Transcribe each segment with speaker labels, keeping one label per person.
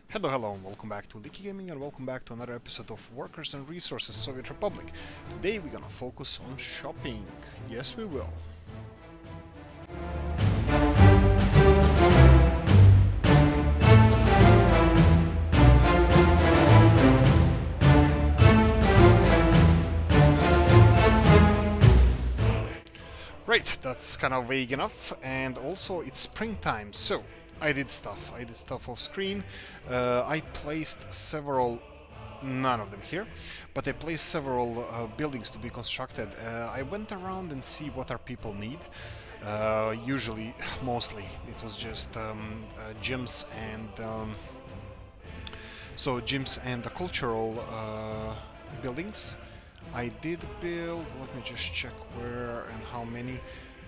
Speaker 1: Hello, hello, and welcome back to Oolykee Gaming, and welcome back to another episode of Workers and Resources Soviet Republic. Today we're gonna focus on shopping. Yes, we will. Right, that's kind of vague enough, and also it's springtime, so I did stuff. I did stuff off screen. I placed several, none of them here, but I placed several buildings to be constructed. I went around and see what our people need. Usually, mostly, it was just gyms and gyms and the cultural buildings. I did build, let me just check where and how many.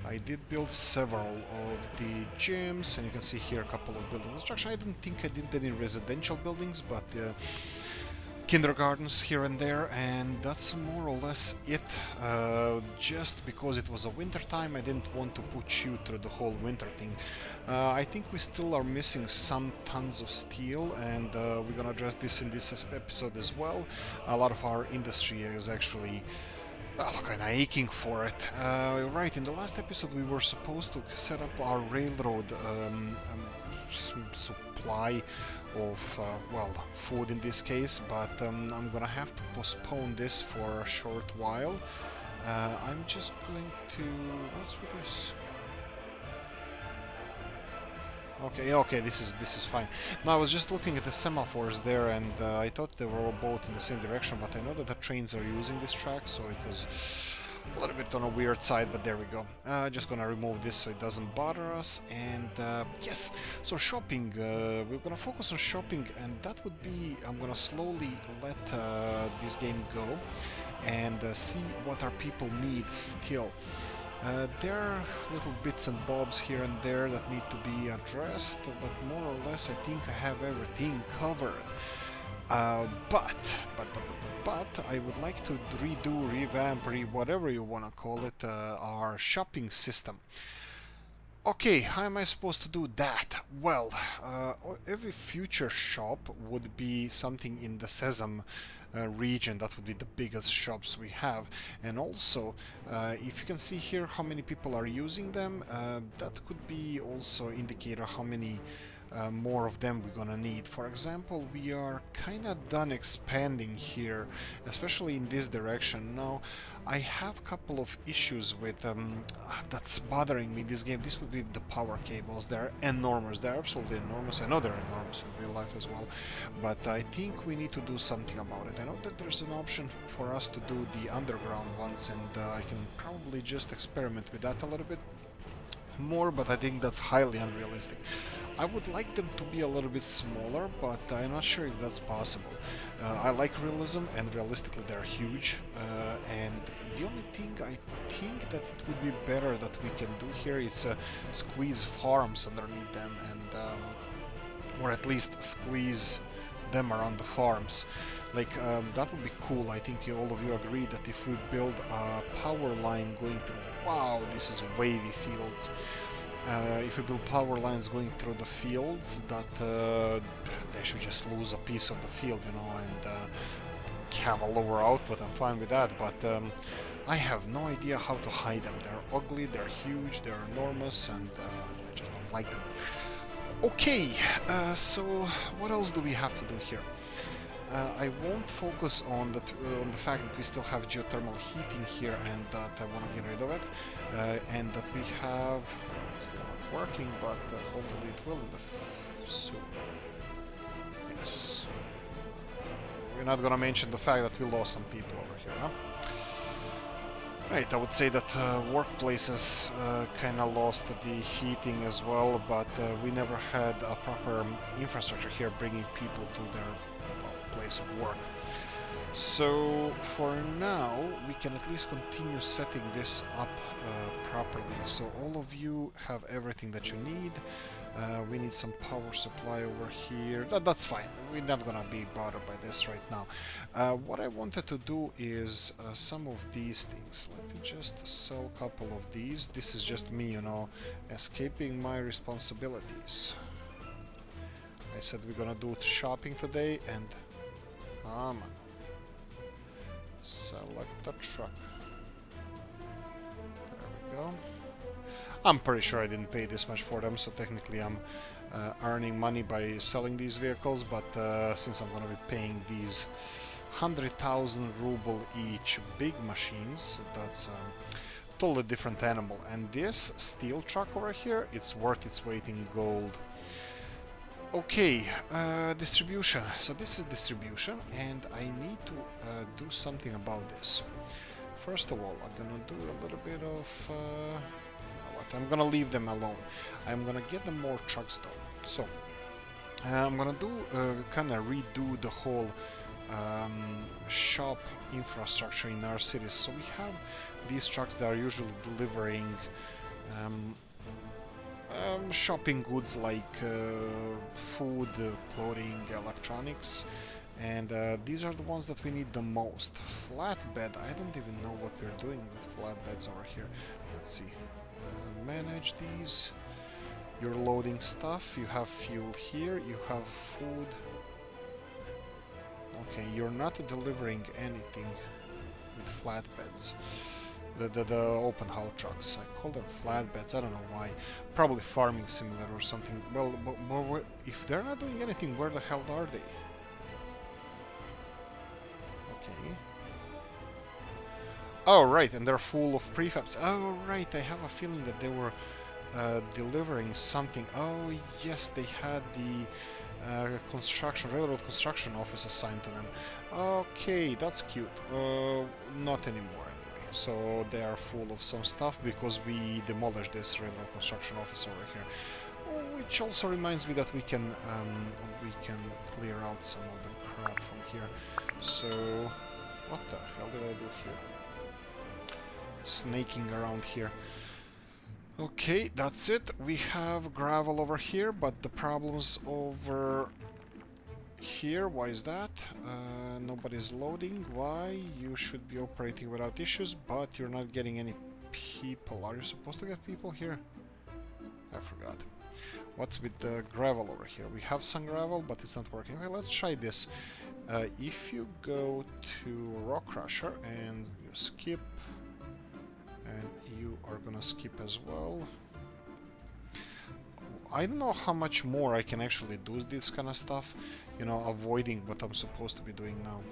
Speaker 1: I did build several of the gyms, and you can see here a couple of building construction. I don't think I did any residential buildings, but kindergartens here and there, and that's more or less it. Just because it was a winter time, I didn't want to put you through the whole winter thing. I think we still are missing some tons of steel, and we're gonna address this in this episode as well. A lot of our industry is actually kind of aching for it. Right, in the last episode we were supposed to set up our railroad supply of, food in this case, but I'm gonna have to postpone this for a short while. I'm just going to... what's with this? Okay, this is fine. Now I was just looking at the semaphores there, and I thought they were both in the same direction, but I know that the trains are using this track, so it was a little bit on a weird side, but there we go. Just gonna remove this so it doesn't bother us, and yes, so shopping, we're gonna focus on shopping, and that would be, I'm gonna slowly let this game go, and see what our people need still. There are little bits and bobs here and there that need to be addressed, but more or less I think I have everything covered. But I would like to redo, revamp, whatever you want to call it, our shopping system. Okay, how am I supposed to do that? Well, every future shop would be something in the Sesam region. That would be the biggest shops we have, and also if you can see here how many people are using them, that could be also indicator how many more of them we're gonna need. For example, we are kinda done expanding here, especially in this direction. Now I have a couple of issues with that's bothering me in this game. This would be the power cables. They're enormous. They're absolutely enormous. I know they're enormous in real life as well, but I think we need to do something about it. I know that there's an option for us to do the underground ones, and I can probably just experiment with that a little bit more, but I think that's highly unrealistic. I would like them to be a little bit smaller, but I'm not sure if that's possible. I like realism, and realistically they're huge, and the only thing I think that it would be better that we can do here is squeeze farms underneath them, and or at least squeeze them around the farms. Like, that would be cool. I think all of you agree that if we build a power line going through... wow, this is wavy fields. If we build power lines going through the fields, that they should just lose a piece of the field, you know, and have a lower output. I'm fine with that, but I have no idea how to hide them. They're ugly, they're huge, they're enormous, and I just don't like them. Okay, so what else do we have to do here? I won't focus on the fact that we still have geothermal heating here, and that I want to get rid of it, and that we have... it's still not working, but hopefully it will soon. Yes. We're not gonna mention the fact that we lost some people over here, huh? Right, I would say that workplaces kinda lost the heating as well, but we never had a proper infrastructure here bringing people to their place of work. So for now we can at least continue setting this up properly. So all of you have everything that you need. We need some power supply over here. That's fine. We're not gonna be bothered by this right now. What I wanted to do is some of these things. Let me just sell a couple of these. This is just me, you know, escaping my responsibilities. I I said we're gonna do shopping today, and come on. Select the truck. There we go. I'm pretty sure I didn't pay this much for them, so technically I'm earning money by selling these vehicles, but since I'm gonna be paying these 100,000 ruble each big machines, that's totally different animal. And this steel truck over here, it's worth its weight in gold. Okay, distribution. So this is distribution, and I need to do something about this. First of all, I'm gonna do a little bit of what? I'm gonna leave them alone. I'm gonna get them more trucks though. So I'm gonna do kind of redo the whole shop infrastructure in our cities. So we have these trucks that are usually delivering shopping goods like food, clothing, electronics, and these are the ones that we need the most. Flatbed, I don't even know what we're doing with flatbeds over here. Let's see. Manage these. You're loading stuff, you have fuel here, you have food. Okay, you're not delivering anything with flatbeds. The open hull trucks. I call them flatbeds, I don't know why. Probably farming simulator or something. Well, but if they're not doing anything, where the hell are they? Okay. Oh, right, and they're full of prefabs. Oh, right, I have a feeling that they were delivering something. Oh, yes, they had the railroad construction office assigned to them. Okay, that's cute. Not anymore. So they are full of some stuff because we demolished this railroad construction office over here, which also reminds me that we can clear out some of the crap from here. So what the hell did I do here? Snaking around here. Okay, that's it. We have gravel over here, but the problem's over here. Why is that? Nobody's loading. Why? You should be operating without issues, but you're not getting any people. Are you supposed to get people here? I forgot. What's with the gravel over here? We have some gravel, but it's not working. Okay, let's try this. If you go to Rock Crusher and you skip, and you are gonna skip as well. I don't know how much more I can actually do this kind of stuff, you know, avoiding what I'm supposed to be doing now.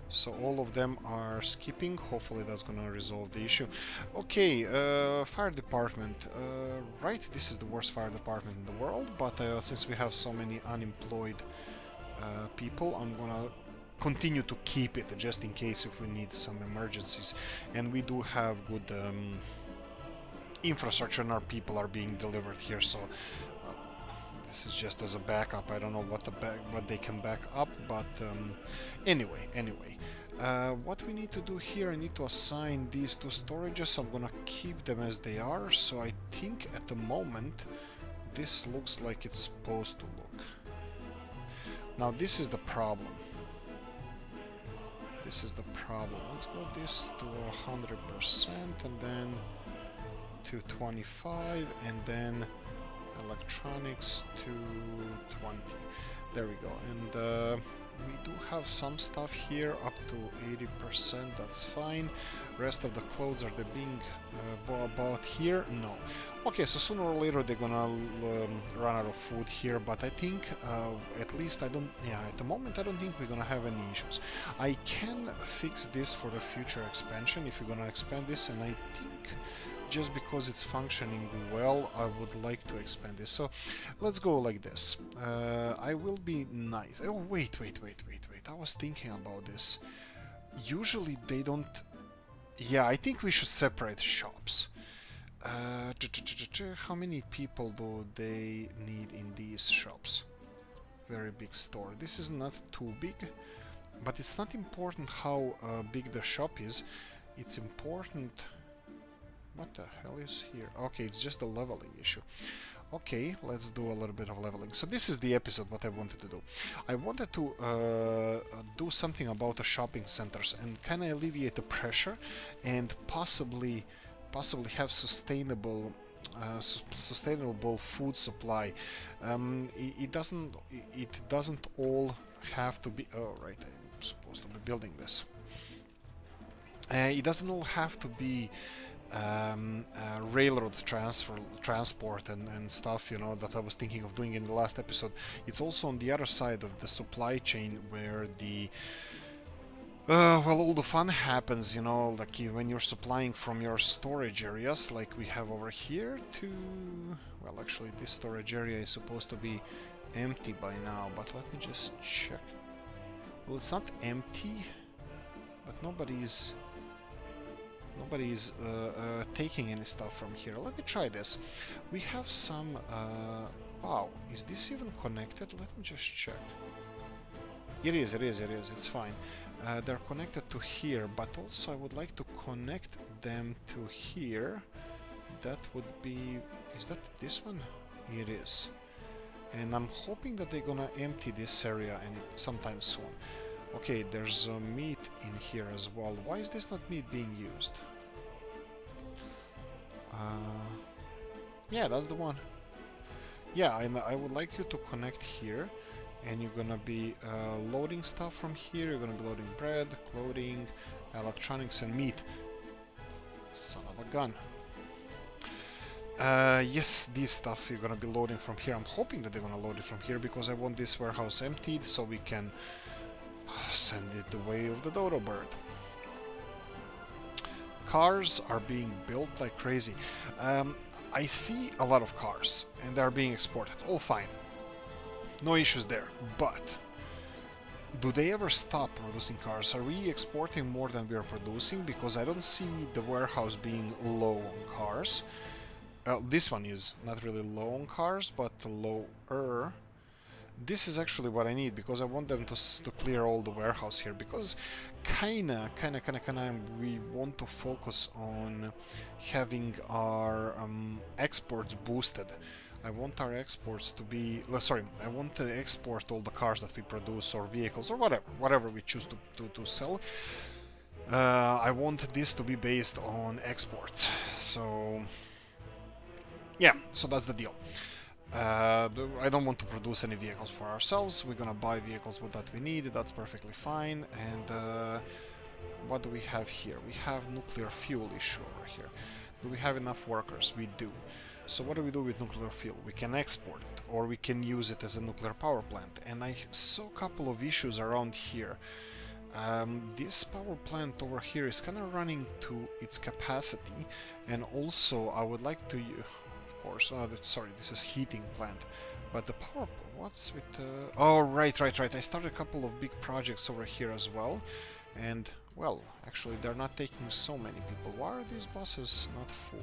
Speaker 1: So all of them are skipping. Hopefully that's gonna resolve the issue. Okay, fire department. Right, this is the worst fire department in the world, but since we have so many unemployed people, I'm gonna continue to keep it just in case if we need some emergencies. And we do have good infrastructure, and our people are being delivered here, so this is just as a backup. I don't know what they can back up, but anyway, what we need to do here, I need to assign these two storages. I'm gonna keep them as they are, so I think at the moment this looks like it's supposed to look. Now this is the problem. Let's go this to 100%, and then to 25, and then electronics to 20. There we go. And we do have some stuff here up to 80%. That's fine. Rest of the clothes, are they being bought here? No. Okay, so sooner or later they're gonna run out of food here, but I think at least at the moment I don't think we're gonna have any issues. I can fix this for the future expansion if you're gonna expand this, and I think just because it's functioning well, I would like to expand this. So let's go like this. I will be nice. Oh, wait. I was thinking about this. Usually they don't... Yeah, I think we should separate shops. How many people do they need in these shops? Very big store. This is not too big, but it's not important how big the shop is. It's important... What the hell is here? Okay, it's just a leveling issue. Okay, let's do a little bit of leveling. So this is the episode what I wanted to do. I wanted to do something about the shopping centers and kind of alleviate the pressure and possibly have sustainable sustainable food supply. It doesn't all have to be. Oh right, I'm supposed to be building this. It doesn't all have to be railroad transport and stuff, you know, that I was thinking of doing in the last episode. It's also on the other side of the supply chain where the well, all the fun happens, you know, like when you're supplying from your storage areas, like we have over here to... Well, actually, this storage area is supposed to be empty by now, but let me just check. Well, it's not empty, but nobody's taking any stuff from here. Let me try this. We have some... wow, is this even connected? Let me just check. It is, it's fine. They're connected to here, but also I would like to connect them to here. That would be... Is that this one? It is. And I'm hoping that they're gonna empty this area sometime soon. Okay, there's meat in here as well. Why is this not meat being used? Yeah, that's the one. Yeah, I would like you to connect here. And you're gonna be loading stuff from here. You're gonna be loading bread, clothing, electronics, and meat. Son of a gun. Yes, this stuff you're gonna be loading from here. I'm hoping that they're gonna load it from here because I want this warehouse emptied so we can send it the way of the dodo bird. Cars are being built like crazy. I see a lot of cars and they're being exported. All fine. No issues there, but do they ever stop producing cars? Are we exporting more than we are producing? Because I don't see the warehouse being low on cars. This one is not really low on cars, but lower. This is actually what I need because I want them to clear all the warehouse here because kinda we want to focus on having our exports boosted. I want our exports to be... sorry, I want to export all the cars that we produce or vehicles or whatever we choose to sell. I want this to be based on exports. So... yeah, so that's the deal. I don't want to produce any vehicles for ourselves. We're gonna buy vehicles that we need. That's perfectly fine. And what do we have here? We have nuclear fuel issue over here. Do we have enough workers? We do. So what do we do with nuclear fuel? We can export it, or we can use it as a nuclear power plant. And I saw a couple of issues around here. This power plant over here is kind of running to its capacity, and also I would like to, of course, sorry, this is heating plant, but the power, what's with oh, right, I started a couple of big projects over here as well, and, well, actually they're not taking so many people. Why are these buses not full?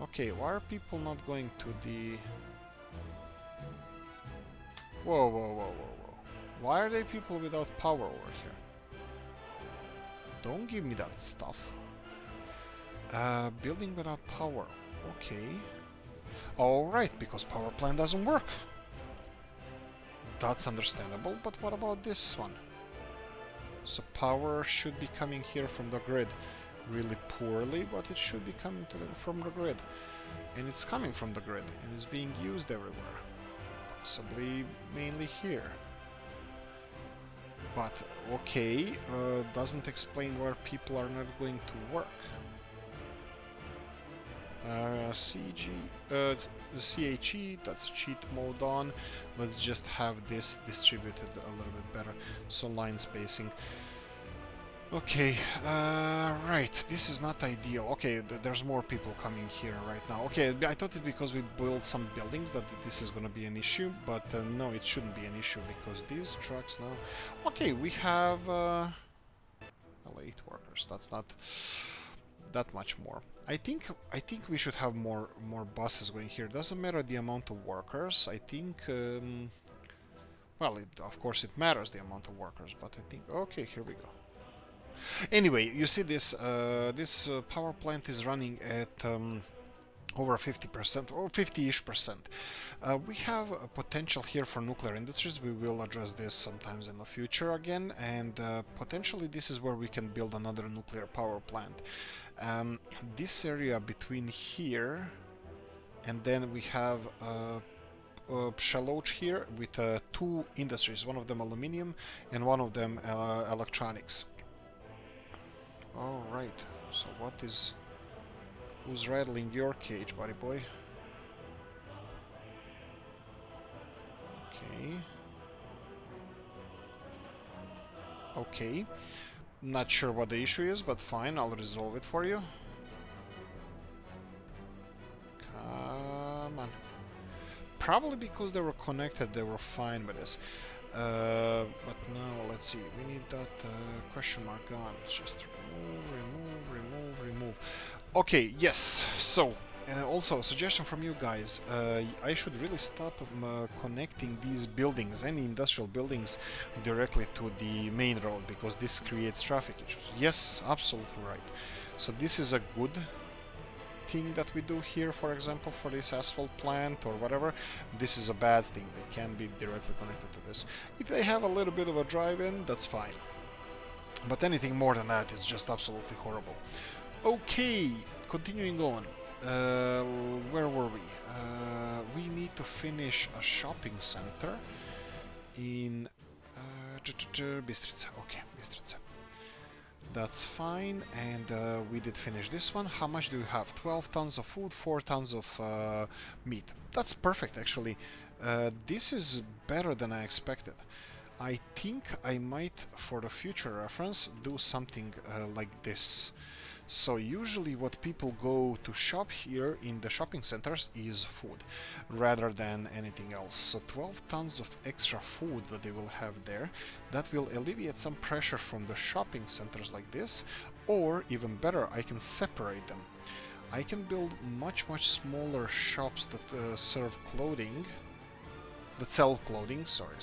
Speaker 1: Okay, why are people not going to the... Whoa. Why are there people without power over here? Don't give me that stuff. Building without power. Okay. Alright, because power plant doesn't work. That's understandable, but what about this one? So power should be coming here from the grid. Really poorly, but it should be coming from the grid. And it's coming from the grid, and it's being used everywhere. Possibly mainly here. But, okay, doesn't explain where people are not going to work. CHE, that's cheat mode on. Let's just have this distributed a little bit better. So line spacing. Okay, right, this is not ideal. Okay, there's more people coming here right now. Okay, I thought it because we built some buildings that this is gonna be an issue, but no, it shouldn't be an issue because these trucks now... Okay, we have... well, 8 workers, that's not that much more. I think we should have more buses going here. Doesn't matter the amount of workers. I think... well, of course it matters the amount of workers, but I think... Okay, here we go. Anyway, you see this power plant is running at over 50% or 50-ish percent. We have a potential here for nuclear industries. We will address this sometimes in the future again, and potentially this is where we can build another nuclear power plant. This area between here and then we have Shaloch here with two industries, one of them aluminium and one of them electronics. Alright, so who's rattling your cage, buddy boy? Okay. Okay. Not sure what the issue is, but fine, I'll resolve it for you. Come on. Probably because they were connected, they were fine with this. But now, let's see, we need that question mark gone. Let's just remove. Okay, yes, so, also a suggestion from you guys, I should really stop connecting these buildings, any industrial buildings, directly to the main road, because this creates traffic issues. Yes, absolutely right. So this is a good thing that we do here, for example, for this asphalt plant or whatever. This is a bad thing. They can be directly connected to this. If they have a little bit of a drive-in, that's fine. But anything more than that is just absolutely horrible. Okay, continuing on. Where were we? We need to finish a shopping center in Bistrica. Okay, Bistrica. That's fine, and we did finish this one. How much do you have? 12 tons of food, 4 tons of meat. That's perfect, actually. This is better than I expected. I think I might, for the future reference, do something like this. So usually what people go to shop here in the shopping centers is food, rather than anything else. So 12 tons of extra food that they will have there, that will alleviate some pressure from the shopping centers like this, or even better, I can separate them. I can build much smaller shops that serve clothing, that sell clothing, sorry,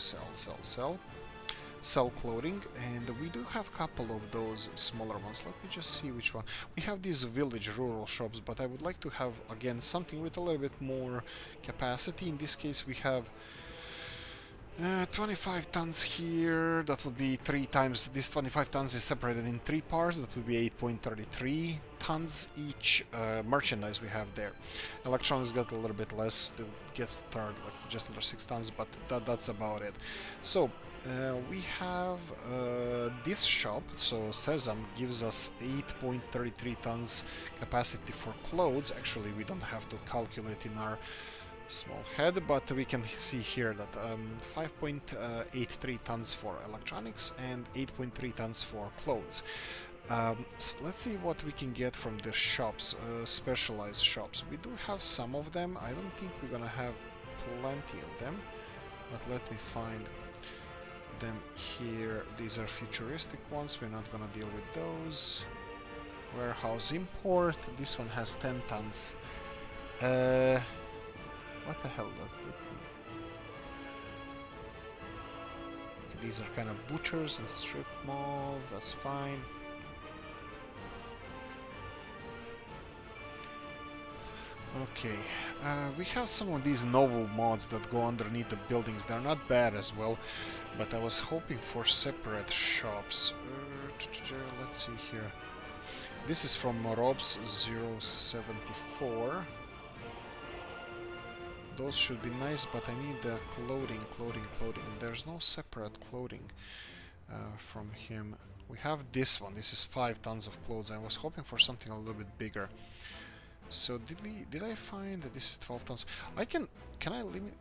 Speaker 1: sell clothing, and we do have a couple of those smaller ones. Let me just see which one. We have these village rural shops, but I would like to have again something with a little bit more capacity. In this case we have 25 tons here. That would be 3 times. This 25 tons is separated in 3 parts. That would be 8.33 tons each. Merchandise we have there. Electronics got a little bit less. It gets third, like just under 6 tons, but that's about it. So we have this shop, so Sesame gives us 8.33 tons capacity for clothes. Actually, we don't have to calculate in our small head, but we can see here that 5.83 tons for electronics and 8.3 tons for clothes. So let's see what we can get from the shops, specialized shops. We do have some of them. I don't think we're gonna have plenty of them, but let me find them here. These are futuristic ones. We're not gonna deal with those. Warehouse import. This one has 10 tons. What the hell does that do? Okay, these are kind of butchers and strip mall. That's fine. Okay, we have some of these novel mods that go underneath the buildings. They're not bad as well, but I was hoping for separate shops. Let's see here. This is from Rob's 074. Those should be nice, but I need the clothing. There's no separate clothing from him. We have this one. This is 5 tons of clothes. I was hoping for something a little bit bigger. So did I find that this is 12 tons? Can I limit?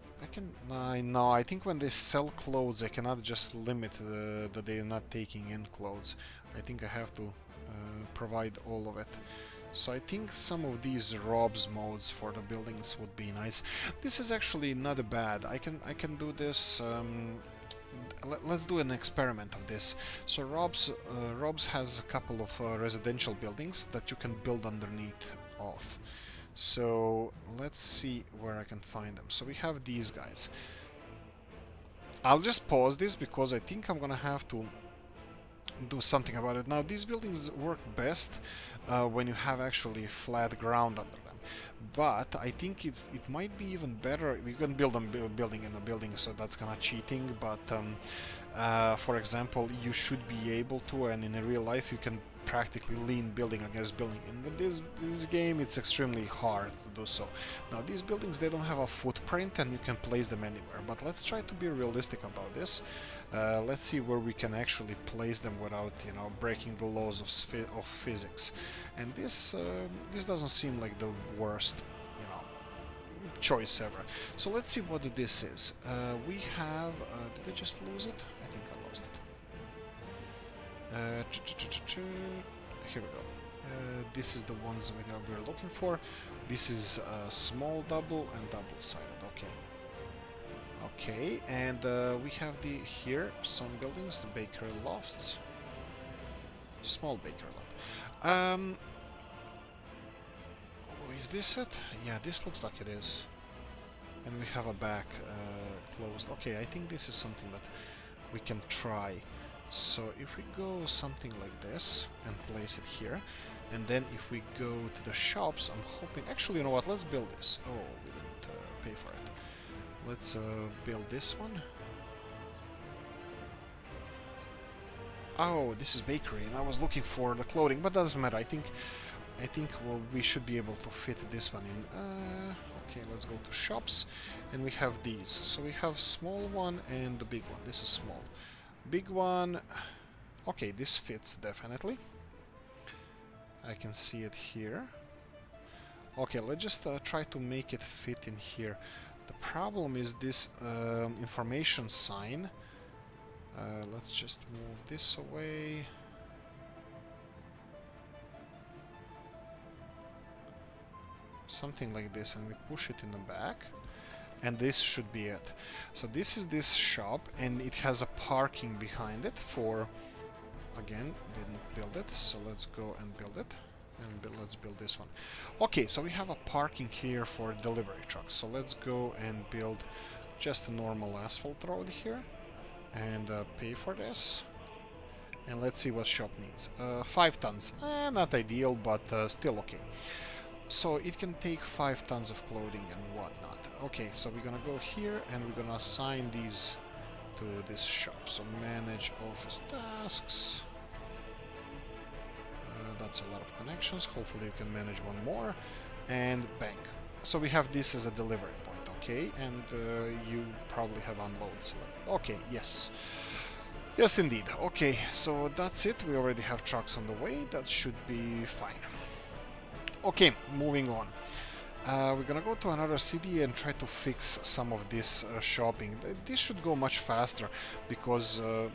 Speaker 1: No, I think when they sell clothes, I cannot just limit that they are not taking in clothes. I think I have to provide all of it. So I think some of these Rob's modes for the buildings would be nice. This is actually not bad. I can do this. Let's do an experiment of this. So Rob's has a couple of residential buildings that you can build underneath of. So let's see where I can find them. So we have these guys. I'll just pause this because I think I'm gonna have to do something about it. Now these buildings work best when you have actually flat ground under them. But I think it might be even better. You can build a building in a building, so that's kind of cheating. But for example, you should be able to, and in real life you can practically lean building against building. In this game, it's extremely hard to do so. Now, these buildings, they don't have a footprint, and you can place them anywhere. But let's try to be realistic about this. Let's see where we can actually place them without, you know, breaking the laws of physics. And this doesn't seem like the worst, you know, choice ever. So let's see what this is. We have. Did I just lose it? I think I lost it. Here we go. This is the ones we're looking for. This is small double and double-sided. Okay. Okay, and we have here some buildings, the bakery lofts. Small bakery loft. Is this it? Yeah, this looks like it is. And we have a back closed. Okay, I think this is something that we can try. So if we go something like this and place it here, and then if we go to the shops, I'm hoping... Actually, you know what? Let's build this. Oh, we didn't pay for it. Let's build this one. Oh, this is bakery, and I was looking for the clothing, but doesn't matter. I think well, we should be able to fit this one in. Okay, let's go to shops, and we have these. So we have small one and the big one. This is small. Big one. Okay, this fits definitely. I can see it here. Okay, let's just try to make it fit in here. The problem is this information sign. Let's just move this away. Something like this, and we push it in the back. And this should be it. So this is this shop, and it has a parking behind it for... Again, didn't build it, so let's go and build it. And let's build this one. Okay, so we have a parking here for delivery trucks. So let's go and build just a normal asphalt road here. And pay for this. And let's see what shop needs. 5 tons. Not ideal, but still okay. So it can take 5 tons of clothing and whatnot. Okay, so we're gonna go here and we're gonna assign these to this shop. So manage office tasks. That's a lot of connections. Hopefully you can manage one more. And bank. So we have this as a delivery point, okay? And you probably have unloads. Okay, yes. Yes, indeed. Okay, so that's it. We already have trucks on the way. That should be fine. Okay, moving on. We're gonna go to another city and try to fix some of this shopping. This should go much faster because, well,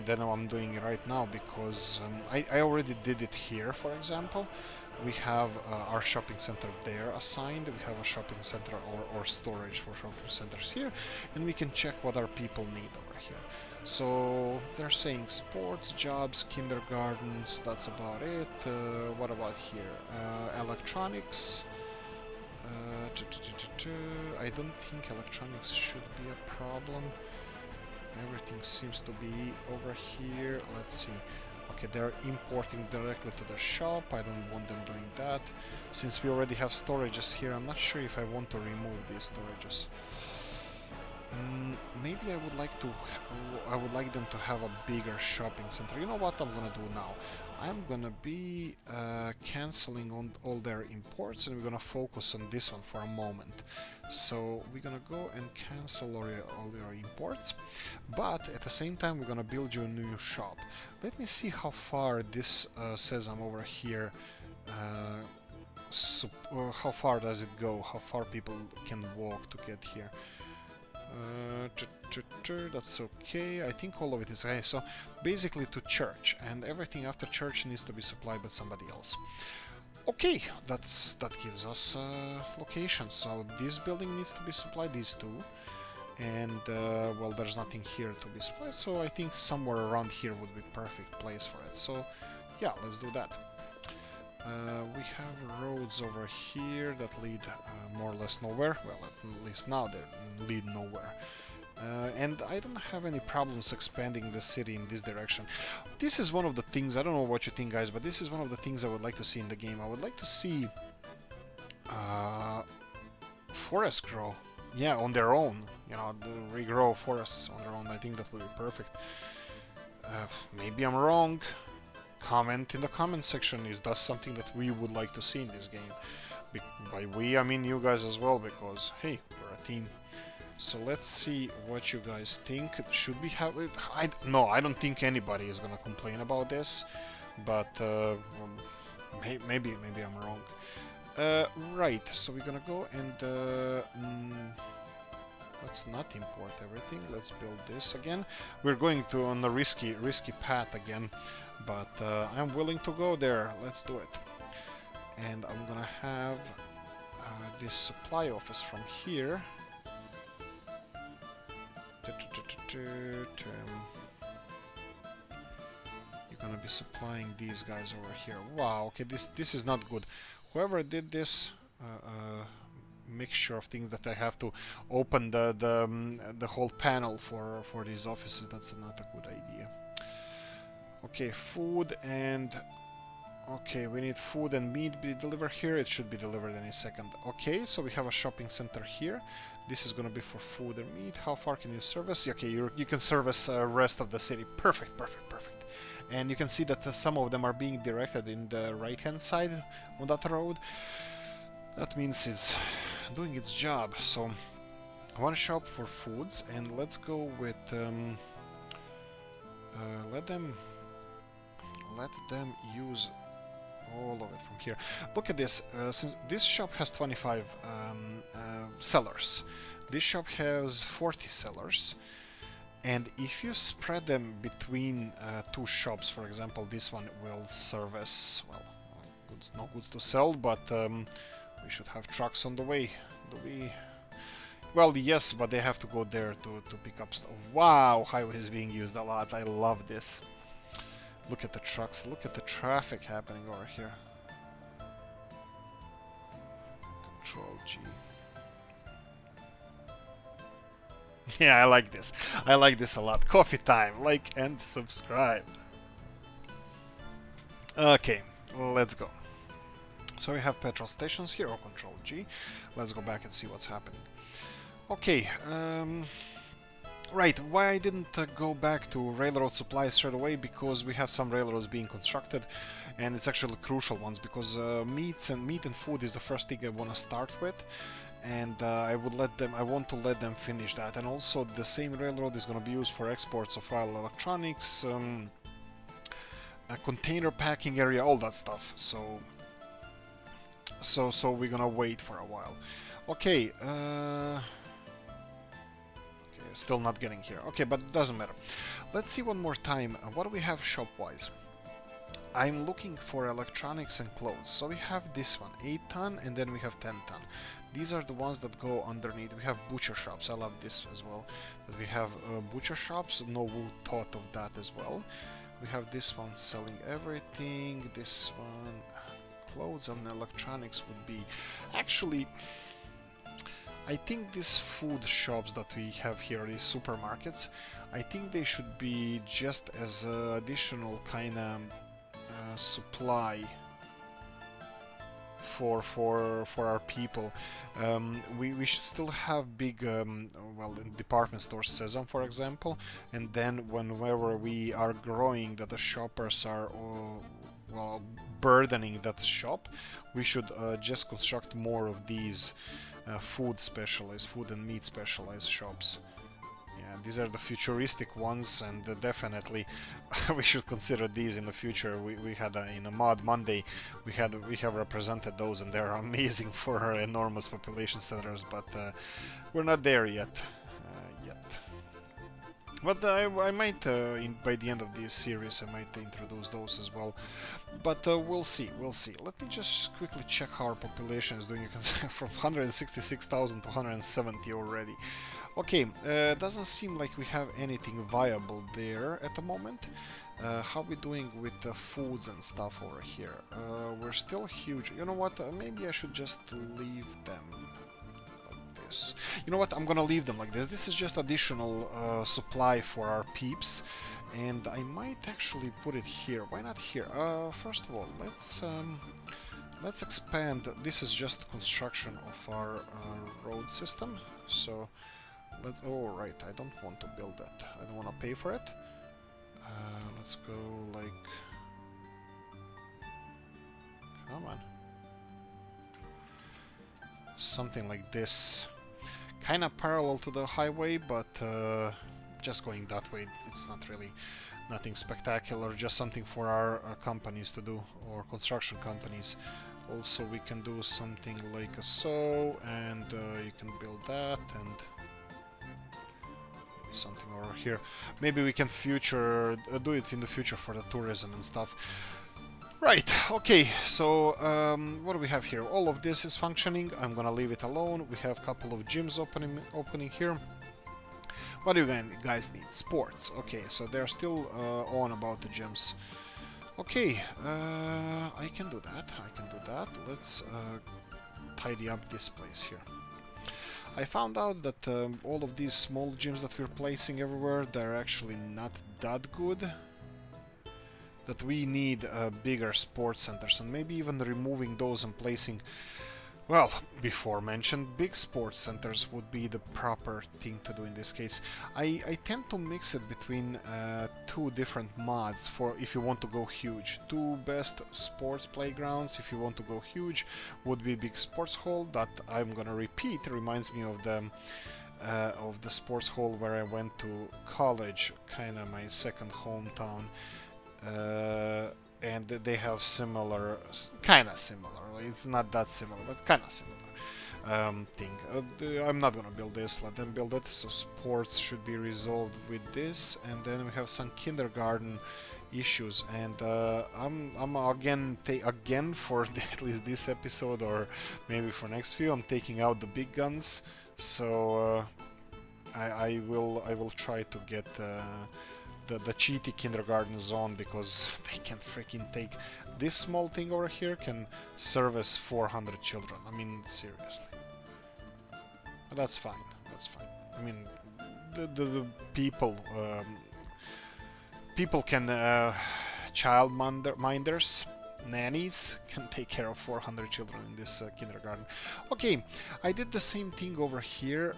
Speaker 1: than I'm doing it right now, because I already did it here, for example. We have our shopping center there assigned. We have a shopping center or storage for shopping centers here, and we can check what our people need over here. So they're saying sports, jobs, kindergartens, that's about it. What about here? Electronics. I don't think electronics should be a problem. Everything seems to be over here. Let's see. Okay, they're importing directly to the shop. I don't want them doing that. Since we already have storages here, I'm not sure if I want to remove these storages. Maybe I would like them to have a bigger shopping center. You know what I'm gonna do now? I'm gonna be canceling on all their imports, and we're gonna focus on this one for a moment. So we're gonna go and cancel all your imports, but at the same time we're gonna build you a new shop. Let me see how far this says I'm over here. How far does it go? How far people can walk to get here? That's okay. I think all of it is okay. So basically to church, and everything after church needs to be supplied by somebody else. Okay, that gives us location. So this building needs to be supplied, these two, and well, there's nothing here to be supplied. So I think somewhere around here would be perfect place for it. So yeah, let's do that. We have roads over here that lead more or less nowhere. Well, at least now they lead nowhere. And I don't have any problems expanding the city in this direction. This is one of the things, I don't know what you think, guys, but this is one of the things I would like to see in the game. I would like to see Uh, Forests grow. Yeah, on their own. You know, regrow forests on their own. I think that would be perfect. Maybe I'm wrong. Comment in the comment section is that something that we would like to see in this game. By we, I mean you guys as well, because hey, we're a team. So let's see what you guys think. Should we have it? No, I don't think anybody is gonna complain about this, but maybe I'm wrong. Right, so we're gonna go and let's not import everything. Let's build this again. We're going to on a risky path again, but I'm willing to go there. Let's do it. And I'm gonna have this supply office from here. You're gonna be supplying these guys over here. Wow, okay, this is not good. Whoever did this mixture of things that I have to open the whole panel for these offices, that's not a good idea. Okay, food and okay, we need food and meat be delivered here. It should be delivered any second. Okay, so we have a shopping center here. This is gonna be for food and meat. How far can you service? Okay, you can service rest of the city. Perfect, perfect, perfect. And you can see that some of them are being directed in the right-hand side on that road. That means it's doing its job. So one shop for foods, and let's go with let them use all of it from here. Look at this. Since this shop has 25 sellers, this shop has 40 sellers, and if you spread them between two shops, for example, this one will service, well, goods, no goods to sell, but we should have trucks on the way. Do we? Well, yes, but they have to go there to pick up stuff. Wow, highway is being used a lot. I love this. Look at the trucks, look at the traffic happening over here. Control G. Yeah, I like this. I like this a lot. Coffee time. Like and subscribe. Okay, let's go. So we have petrol stations here, or Control G. Let's go back and see what's happening. Okay, right, why I didn't go back to railroad supply straight away, because we have some railroads being constructed, and it's actually crucial ones, because meat and food is the first thing I want to start with, and I want to let them finish that. And also the same railroad is going to be used for exports of our electronics, a container packing area, all that stuff. So we're gonna wait for a while. Okay, still not getting here. Okay, but it doesn't matter. Let's see one more time. What do we have shop-wise? I'm looking for electronics and clothes. So we have this one, 8 ton, and then we have 10 ton. These are the ones that go underneath. We have butcher shops. I love this as well. That we have butcher shops. Nobu thought of that as well. We have this one selling everything. This one, clothes and electronics would be actually. I think these food shops that we have here, these supermarkets, I think they should be just as additional kind of supply for our people. We should still have big, well, in department store Sesam, for example, and then whenever we are growing that the shoppers are well burdening that shop, we should just construct more of these food and meat specialized shops. Yeah, these are the futuristic ones, and definitely we should consider these in the future. We had in a Mod Monday, we have represented those, and they're amazing for our enormous population centers, but we're not there yet. But I might, by the end of this series, I might introduce those as well. But we'll see. Let me just quickly check how our population is doing. You can see from 166,000 to 170 already. Okay, doesn't seem like we have anything viable there at the moment. How are we doing with the foods and stuff over here? We're still huge. You know what? Maybe I should just leave them. You know what, I'm gonna leave them like this. This is just additional supply for our peeps, and I might actually put it here. Why not here? First of all, let's expand. This is just construction of our road system. So let's. Oh right, I don't want to build that. I don't want to pay for it. Let's go like. Come on. Something like this. Kind of parallel to the highway, but just going that way. It's not really nothing spectacular. Just something for our companies to do, or construction companies. Also, we can do something like so, and you can build that, and something over here. Maybe we can do it in the future for the tourism and stuff. Right, okay, so what do we have here? All of this is functioning. I'm gonna leave it alone. We have a couple of gyms opening here. What do you guys need? Sports. Okay, so they're still on about the gyms. Okay, I can do that. Let's tidy up this place here. I found out that all of these small gyms that we're placing everywhere, they're actually not that good. That we need bigger sports centers, and maybe even removing those and placing, well, before mentioned, big sports centers would be the proper thing to do in this case. I tend to mix it between two different mods for if you want to go huge. Two best sports playgrounds if you want to go huge would be big sports hall that I'm gonna repeat. It reminds me of the sports hall where I went to college, kind of my second hometown. And they have kind of similar. It's not that similar, but kind of similar thing. I'm not gonna build this. Let them build it. So sports should be resolved with this, and then we have some kindergarten issues. And I'm again for at least this episode, or maybe for next few, I'm taking out the big guns. So I will try to get. The cheaty kindergarten zone, because they can freaking take this small thing over here can service 400 children. I mean, seriously. But that's fine. I mean, the people can child minders, nannies can take care of 400 children in this kindergarten. Okay, I did the same thing over here.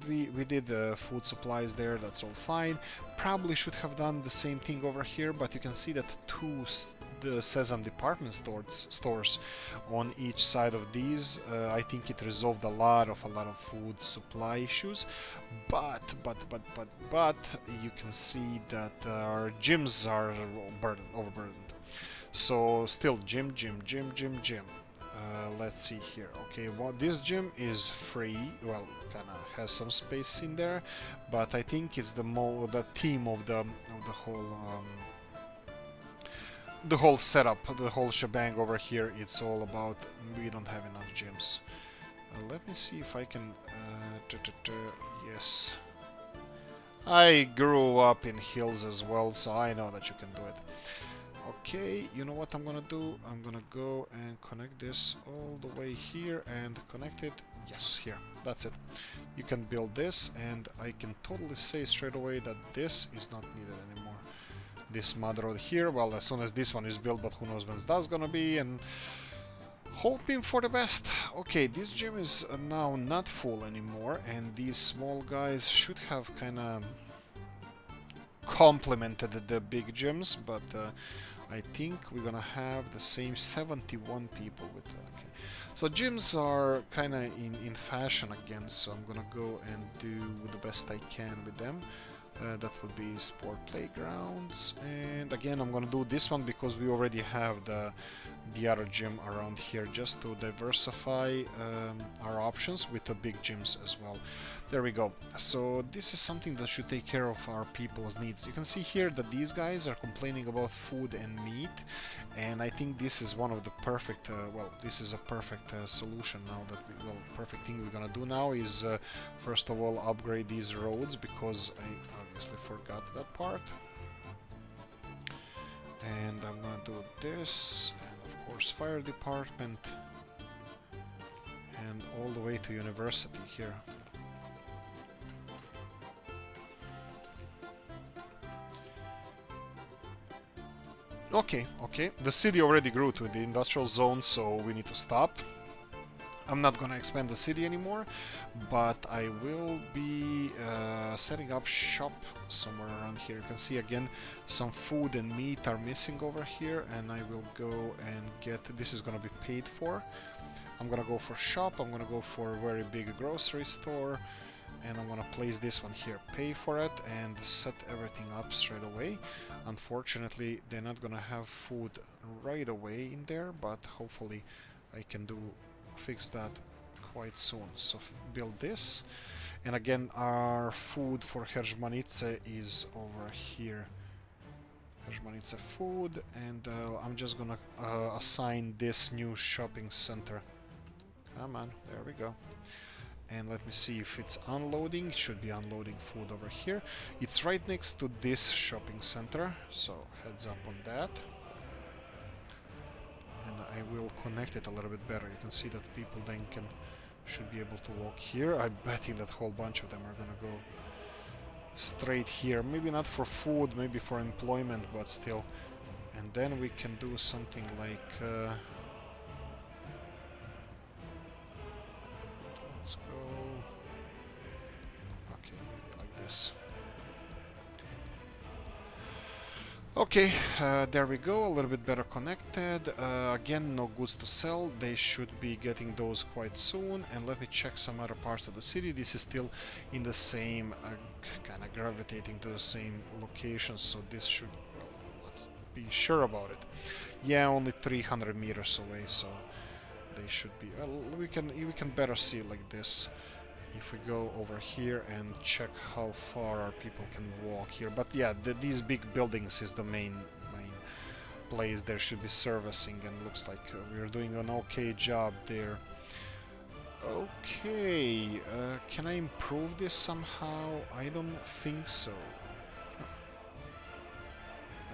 Speaker 1: We did food supplies there. That's all fine. Probably should have done the same thing over here, but you can see that the Sesame department stores on each side of these. I think it resolved a lot of food supply issues, but you can see that our gyms are overburdened. So still gym. Let's see here. Okay, well, this gym is free. Well, kind of has some space in there, but I think it's the theme of the whole setup, the whole shebang over here. It's all about we don't have enough gyms. Let me see if I can. Yes, I grew up in hills as well, so I know that you can do it. Okay, you know what I'm gonna do? I'm gonna go and connect this all the way here and connect it. Yes, here. That's it. You can build this, and I can totally say straight away that this is not needed anymore. This mud road here, well, as soon as this one is built, but who knows when that's gonna be, and hoping for the best. Okay, this gym is now not full anymore, and these small guys should have kind of complemented the big gyms, but I think we're gonna have the same 71 people with okay. So gyms are kind of in fashion again, so I'm gonna go and do the best I can with them. That would be sport playgrounds, and again I'm gonna do this one because we already have the other gym around here, just to diversify our options with the big gyms as well. There we go. So this is something that should take care of our people's needs. You can see here that these guys are complaining about food and meat, and I think this is one of the perfect this is a perfect solution now. Perfect thing we're gonna do now is first of all upgrade these roads, because I obviously forgot that part. And I'm gonna do this, and of course fire department, and all the way to university here. Okay, okay. The city already grew to the industrial zone, so we need to stop. I'm not gonna expand the city anymore, but I will be setting up shop somewhere around here. You can see again some food and meat are missing over here, and I will go and get, this is gonna be paid for. I'm gonna go for shop, I'm gonna go for a very big grocery store, and I'm gonna place this one here, pay for it, and set everything up straight away. Unfortunately, they're not gonna have food right away in there, but hopefully I can fix that quite soon. So build this, and again our food for Herzmanice is over here. Herzmanice food, and I'm just gonna assign this new shopping center. Come on, there we go. And let me see if it's unloading. It should be unloading food over here. It's right next to this shopping center, so heads up on that. And I will connect it a little bit better. You can see that people then should be able to walk here. I'm betting that a whole bunch of them are gonna go straight here. Maybe not for food, maybe for employment, but still. And then we can do something like let's go. Okay, maybe like this. Okay, there we go, a little bit better connected. Again, no goods to sell. They should be getting those quite soon. And let me check some other parts of the city. This is still in the same, kind of gravitating to the same location, so this should, well, let's be sure about it. Yeah, only 300 meters away, so they should be, well, we can better see it like this. If we go over here and check how far our people can walk here. But yeah, these big buildings is the main place there should be servicing, and looks like we're doing an okay job there. Okay, can I improve this somehow? I don't think so.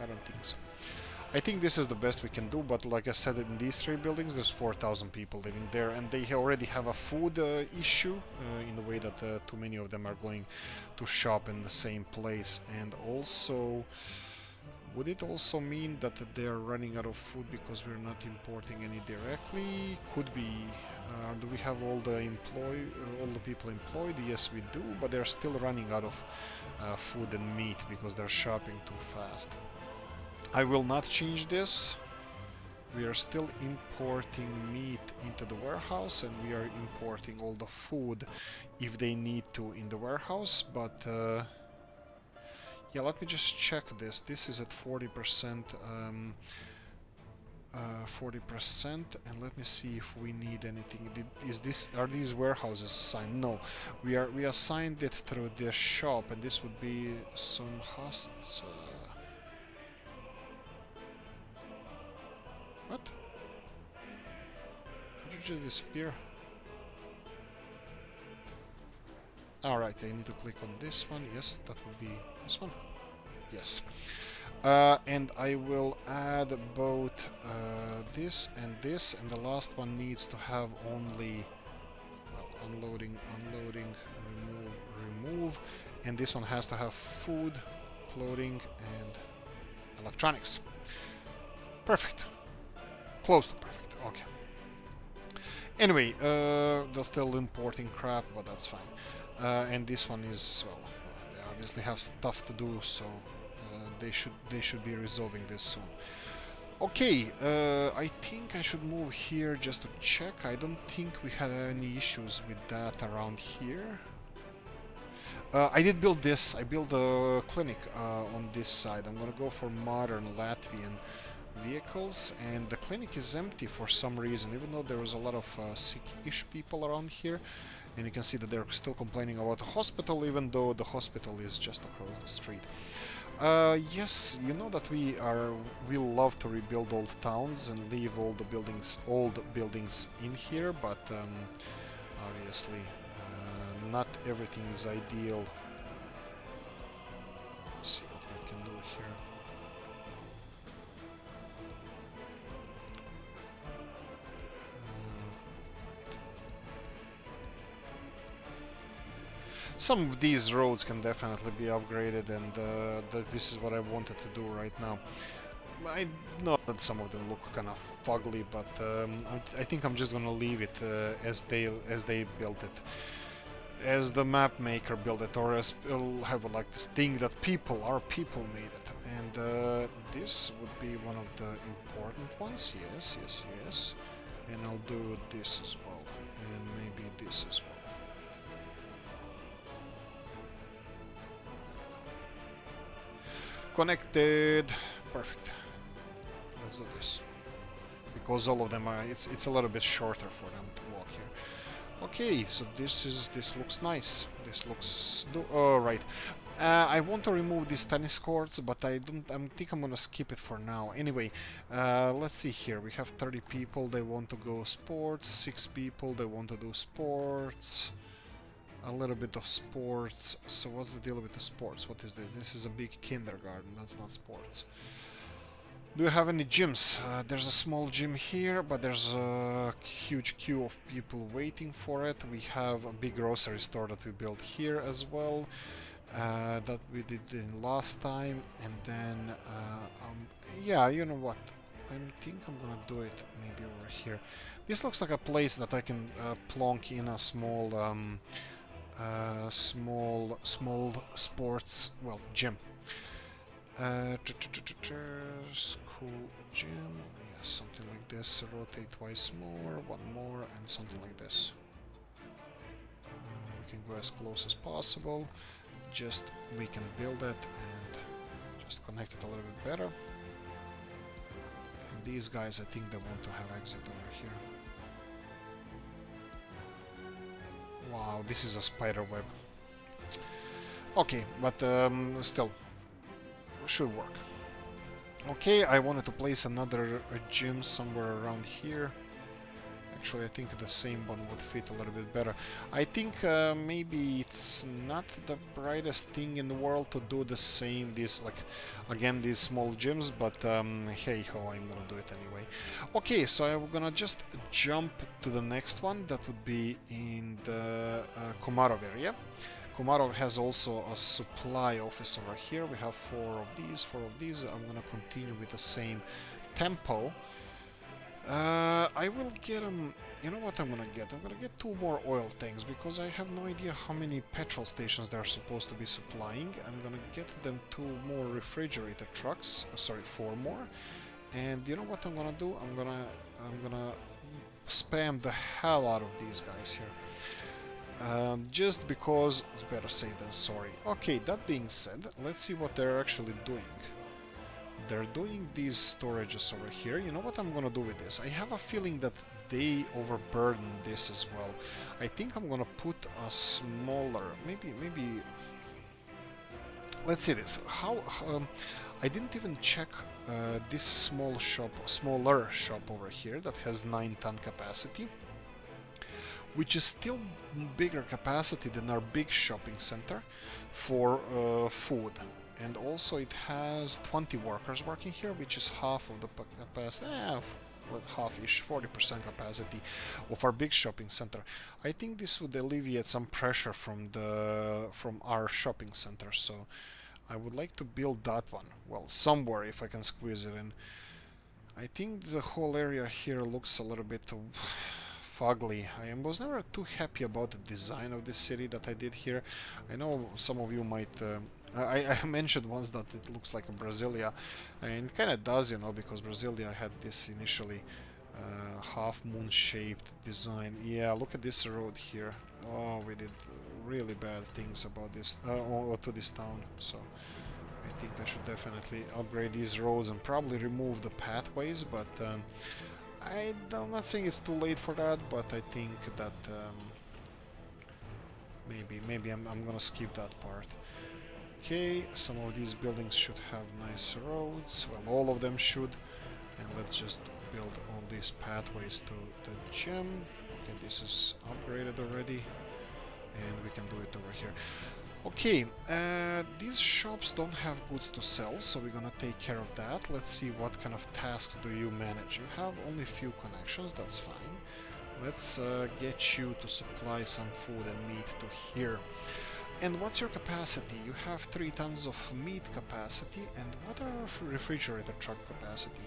Speaker 1: I don't think so. I think this is the best we can do, but like I said, in these three buildings there's 4,000 people living there, and they already have a food issue in the way that too many of them are going to shop in the same place. And also, would it also mean that they're running out of food because we're not importing any directly? Could be. Do we have all the people employed? Yes, we do, but they're still running out of food and meat because they're shopping too fast. I will not change this. We are still importing meat into the warehouse, and we are importing all the food if they need to in the warehouse, but yeah, let me just check this. This is at 40%, 40%, and let me see if we need anything. Are these warehouses assigned? No, we assigned it through the shop, and this would be some hosts. What? Did you just disappear? Alright, I need to click on this one. Yes, that would be this one. Yes. And I will add both this, and the last one needs to have only, well, unloading, remove, and this one has to have food, clothing, and electronics. Perfect. Close to perfect, okay. Anyway, they're still importing crap, but that's fine. And this one is, well, they obviously have stuff to do, so they should be resolving this soon. Okay, I think I should move here just to check. I don't think we had any issues with that around here. I did build this. I built a clinic on this side. I'm gonna go for modern Latvian vehicles, and the clinic is empty for some reason, even though there was a lot of sick-ish people around here. And you can see that they're still complaining about the hospital, even though the hospital is just across the street. Yes, you know that we love to rebuild old towns and leave all the old buildings in here, but obviously not everything is ideal. Let's see what we can do here. Some of these roads can definitely be upgraded, and this is what I wanted to do right now. I know that some of them look kind of fugly, but I think I'm just gonna leave it as they built it, as the map maker built it, or as it'll have like this thing that our people made it. And this would be one of the important ones. Yes, yes, yes. And I'll do this as well, and maybe this as well. Connected. Perfect. Let's do this. Because all of them are, it's a little bit shorter for them to walk here. Okay, so this looks nice. This looks right. I want to remove these tennis courts, but I think I'm gonna skip it for now. Anyway, let's see here. We have 30 people. They want to go sports. 6 people. They want to do sports. A little bit of sports. So what's the deal with the sports? What is this? This is a big kindergarten. That's not sports. Do you have any gyms? There's a small gym here, but there's a huge queue of people waiting for it. We have a big grocery store that we built here as well, that we did in last time. And then, yeah, you know what? I think I'm gonna do it maybe over here. This looks like a place that I can plonk in a small, small sports, well, gym. School gym, yeah, something like this. Rotate twice more, one more, and something like this. We can go as close as possible. Just we can build it and just connect it a little bit better. And these guys, I think they want to have exit over here. Wow, this is a spider web. Okay, but still should work. Okay, I wanted to place another gym somewhere around here. Actually, I think the same one would fit a little bit better. I think maybe it's not the brightest thing in the world to do the same, again, these small gyms, but hey ho, I'm gonna do it anyway. Okay, so I'm gonna just jump to the next one. That would be in the Komarov area. Komarov has also a supply office over here. We have 4 of these. I'm gonna continue with the same tempo. I will get them. You know what I'm gonna get? I'm gonna get 2 more oil tanks because I have no idea how many petrol stations they're supposed to be supplying. I'm gonna get them 2 more refrigerator trucks. Sorry, 4 more. And you know what I'm gonna do? I'm gonna spam the hell out of these guys here. Just because it's better safe than sorry. Okay, that being said, let's see what they're actually doing. They're doing these storages over here. You know what I'm gonna do with this? I have a feeling that they overburden this as well. I think I'm gonna put a smaller, maybe. Let's see this. I didn't even check this smaller shop over here that has 9-ton capacity, which is still bigger capacity than our big shopping center for food. And also it has 20 workers working here, which is half of the capacity, half-ish, 40% capacity of our big shopping center. I think this would alleviate some pressure from our shopping center, so I would like to build that one. Well, somewhere if I can squeeze it in. I think the whole area here looks a little bit fugly. I was never too happy about the design of this city that I did here. I know some of you might... I mentioned once that it looks like a Brasilia, and it kind of does, you know, because Brasilia had this initially half-moon shaped design. Yeah, look at this road here. Oh, we did really bad things about this, to this town, so I think I should definitely upgrade these roads and probably remove the pathways, but I'm not saying it's too late for that, but I think that maybe I'm gonna skip that part. Okay, some of these buildings should have nice roads. Well, all of them should. And let's just build all these pathways to the gym. Okay, this is upgraded already. And we can do it over here. Okay, these shops don't have goods to sell, so we're gonna take care of that. Let's see what kind of tasks do you manage. You have only a few connections, that's fine. Let's get you to supply some food and meat to here. And what's your capacity? You have 3 tons of meat capacity, and what are refrigerator truck capacity?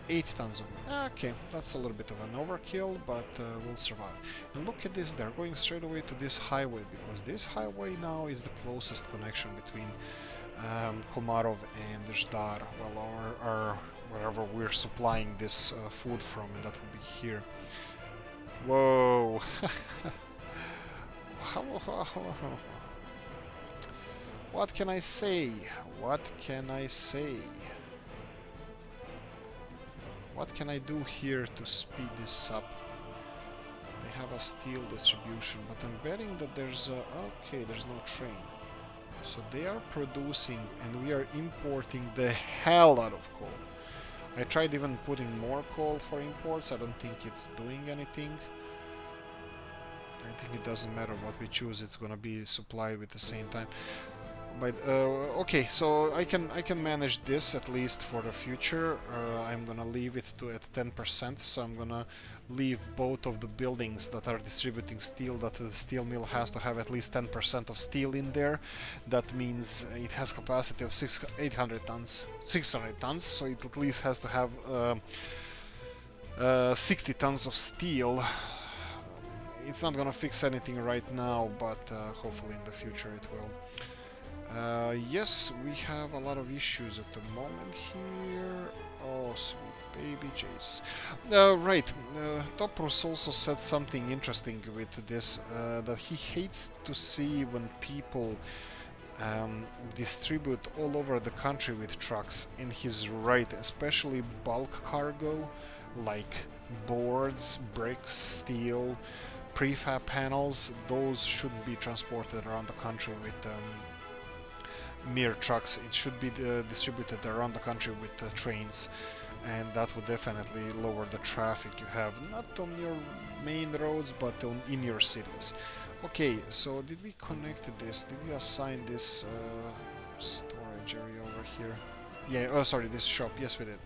Speaker 1: 8 tons of meat. Okay, that's a little bit of an overkill, but we'll survive. And look at this, they're going straight away to this highway, because this highway now is the closest connection between Komarov and Zdar, well, or wherever we're supplying this food from, and that will be here. Whoa! What can I say? What can I say? What can I do here to speed this up? They have a steel distribution, but I'm betting that there's a... Okay, there's no train. So they are producing, and we are importing the hell out of coal. I tried even putting more coal for imports. I don't think it's doing anything. I think it doesn't matter what we choose, it's gonna be supplied with the same time. But okay, so I can manage this at least for the future. I'm gonna leave it to at 10%, so I'm gonna leave both of the buildings that are distributing steel, that the steel mill has to have at least 10% of steel in there. That means it has capacity of 600 tons, so it at least has to have 60 tons of steel. It's not gonna fix anything right now, but hopefully in the future it will. Yes, we have a lot of issues at the moment here. Oh, sweet baby Jesus. Right, Toprus also said something interesting with this, that he hates to see when people distribute all over the country with trucks, and he's right, especially bulk cargo, like boards, bricks, steel, prefab panels. Those shouldn't be transported around the country with mere trucks. It should be distributed around the country with trains, and that would definitely lower the traffic you have, not on your main roads, but in your cities. Okay, so did we connect this? Did we assign this storage area over here? Yeah, oh sorry, this shop, yes we did.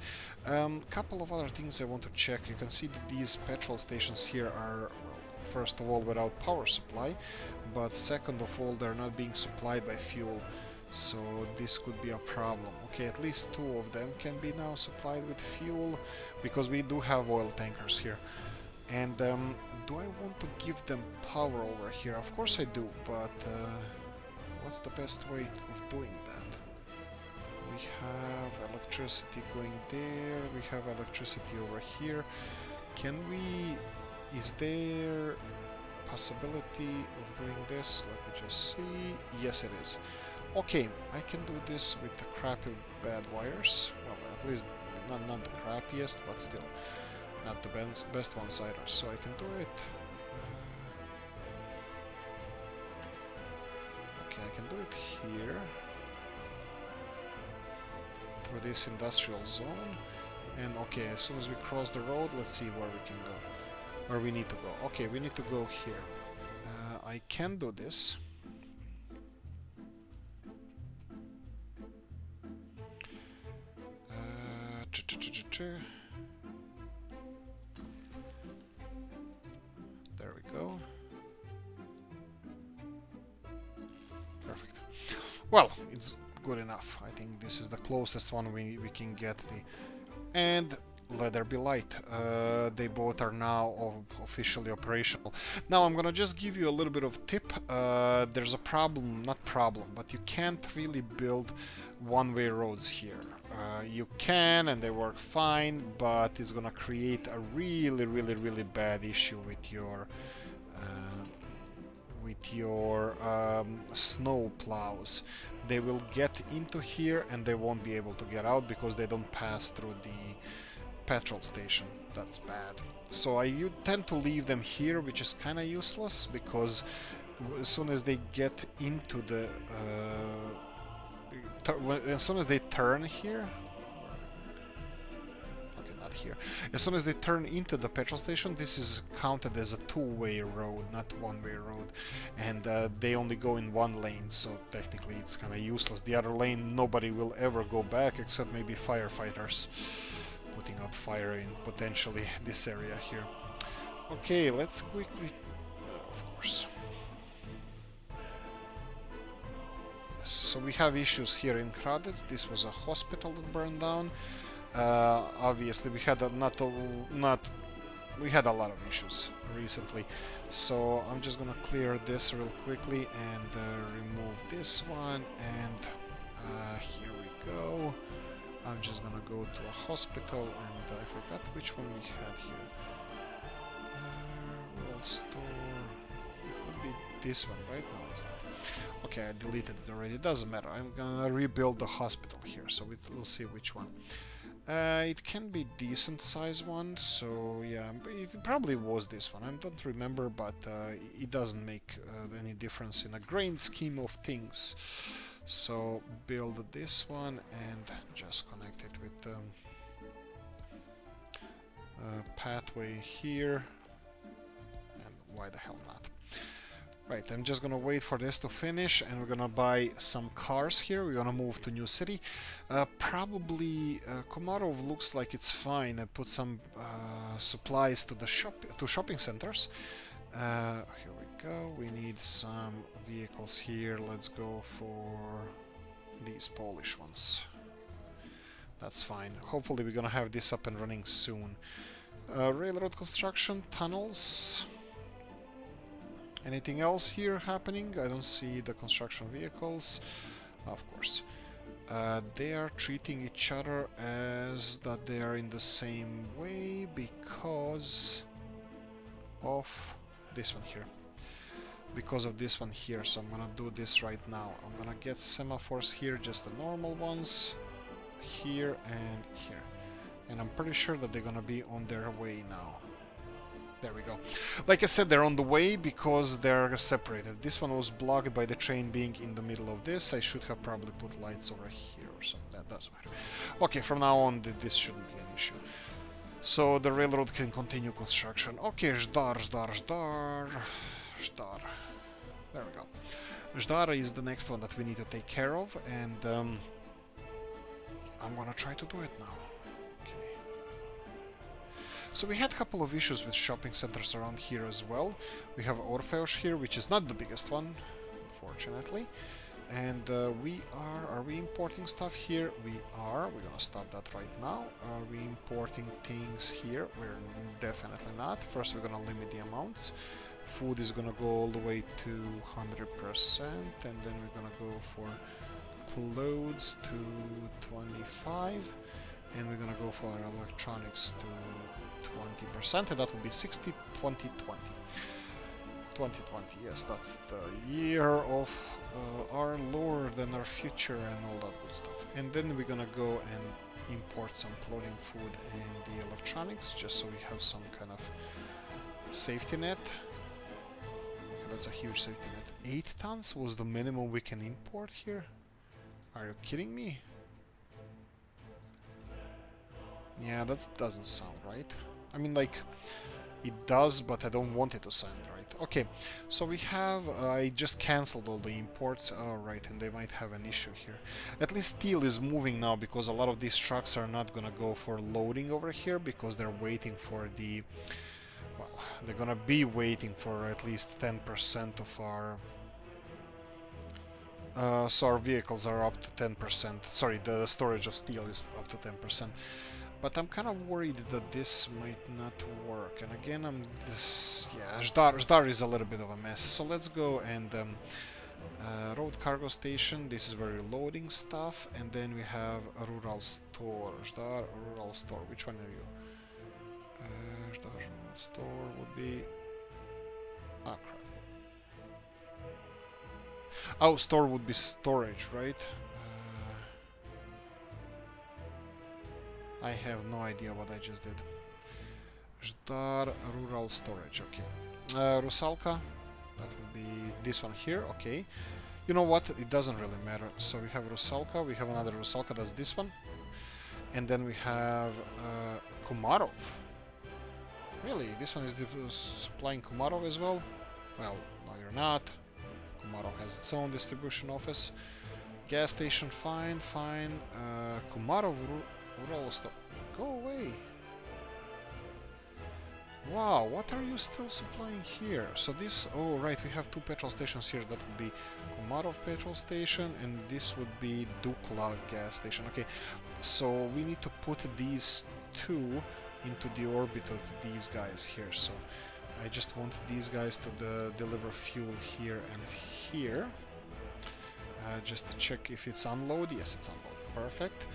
Speaker 1: Couple of other things I want to check. You can see that these petrol stations here are, well, first of all, without power supply, but second of all, they're not being supplied by fuel. So this could be a problem. Okay, at least 2 of them can be now supplied with fuel, because we do have oil tankers here. And do I want to give them power over here? Of course I do, but what's the best way of doing that? We have electricity going there, we have electricity over here. Can we... is there possibility of doing this? Let me just see. Yes it is. Okay, I can do this with the crappy bad wires. Well, at least not the crappiest, but still not the best ones either. So I can do it. Okay, I can do it here through this industrial zone. And okay, as soon as we cross the road, let's see where we can go. Where we need to go. Okay, we need to go here. I can do this. There we go. Perfect. Well, it's good enough. I think this is the closest one we can get. And let there be light. They both are now officially operational. Now I'm gonna just give you a little bit of tip. There's a problem, not problem, but you can't really build one-way roads here. You can, and they work fine, but it's gonna create a really bad issue with your snow plows. They will get into here and they won't be able to get out because they don't pass through the petrol station. That's bad. So you tend to leave them here, which is kind of useless, because as soon as they get into the as soon as they turn here, okay, not here, as soon as they turn into the petrol station, this is counted as a two-way road, not one-way road, and they only go in one lane, so technically it's kind of useless. The other lane, nobody will ever go back except maybe firefighters putting out fire in potentially this area here. Okay, let's quickly, of course. So we have issues here in Kradets. This was a hospital that burned down. Obviously, we had we had a lot of issues recently. So I'm just gonna clear this real quickly and remove this one. And here we go. I'm just gonna go to a hospital, and I forgot which one we had here. Rural store. It would be this one, right? No, it's not. Okay, I deleted it already. It doesn't matter. I'm gonna rebuild the hospital here, so we'll see which one. It can be decent size one, so yeah, it probably was this one. I don't remember, but it doesn't make any difference in a grand scheme of things. So build this one and just connect it with pathway here. And why the hell not? Right, I'm just gonna wait for this to finish, and we're gonna buy some cars here. We're gonna move to New City. Probably Komarov looks like it's fine. I put some supplies to the shopping centers. Here we go. We need some vehicles here. Let's go for these Polish ones. That's fine. Hopefully we're gonna have this up and running soon. Railroad construction, tunnels. Anything else here happening? I don't see the construction vehicles. Of course. They are treating each other as that they are in the same way because of this one here. Because of this one here, so I'm gonna do this right now. I'm gonna get semaphores here, just the normal ones, here and here. And I'm pretty sure that they're gonna be on their way now. There we go. Like I said, they're on the way because they're separated. This one was blocked by the train being in the middle of this. I should have probably put lights over here or something. That doesn't matter. Okay, from now on, this shouldn't be an issue. So the railroad can continue construction. Okay, Zdar. There we go. Zdar is the next one that we need to take care of, and I'm gonna try to do it now. So we had a couple of issues with shopping centers around here as well. We have Orfeos here, which is not the biggest one, unfortunately. And are we importing stuff here? We are. We're gonna stop that right now. Are we importing things here? We're definitely not. First, we're gonna limit the amounts. Food is gonna go all the way to 100%, and then we're gonna go for clothes to 25, and we're gonna go for our electronics to 20%, and that will be 60, 20, 20. 2020, yes, that's the year of our Lord and our future and all that good stuff. And then we're gonna go and import some clothing, food, and the electronics, just so we have some kind of safety net. Okay, that's a huge safety net. 8 tons was the minimum we can import here? Are you kidding me? Yeah, that doesn't sound right. I mean, like, it does, but I don't want it to sound right. Okay, so we have... I just cancelled all the imports. Alright, and they might have an issue here. At least steel is moving now, because a lot of these trucks are not gonna go for loading over here, because they're waiting for the... Well, they're gonna be waiting for at least 10% of our... so our vehicles are up to 10%. Sorry, the storage of steel is up to 10%. But I'm kind of worried that this might not work. And again, yeah, Zdar is a little bit of a mess. So let's go and road cargo station. This is where you're loading stuff. And then we have a rural store. Zdar, rural store. Which one are you? Zdar, rural store would be... Ah, crap. Oh, store would be storage, right? I have no idea what I just did. Zdar, rural storage, okay. Rusalka, that would be this one here, okay. You know what, it doesn't really matter. So we have Rusalka, we have another Rusalka, that's this one. And then we have Komarov. Really, this one is supplying Komarov as well? Well, no you're not. Komarov has its own distribution office. Gas station, fine. Komarov rural store. Go away. Wow, what are you still supplying here? So this, oh right, we have two petrol stations here. That would be Komarov petrol station, and this would be Dukla gas station. Okay, so we need to put these two into the orbit of these guys here. So I just want these guys to deliver fuel here and here. Just to check if it's unload. Yes, it's unload. Perfect.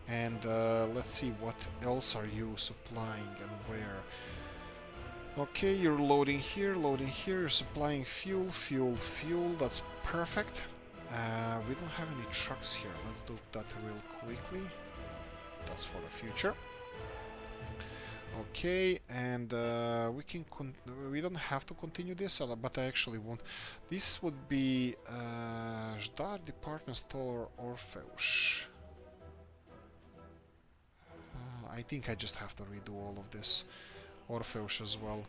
Speaker 1: And let's see what else are you supplying and where. Okay, you're loading here, you're supplying fuel, fuel, that's perfect. We don't have any trucks here, let's do that real quickly. That's for the future. Okay, and we don't have to continue this, but I actually want... This would be Zdar Department Store Orfeusz. I think I just have to redo all of this. Orfeusz as well.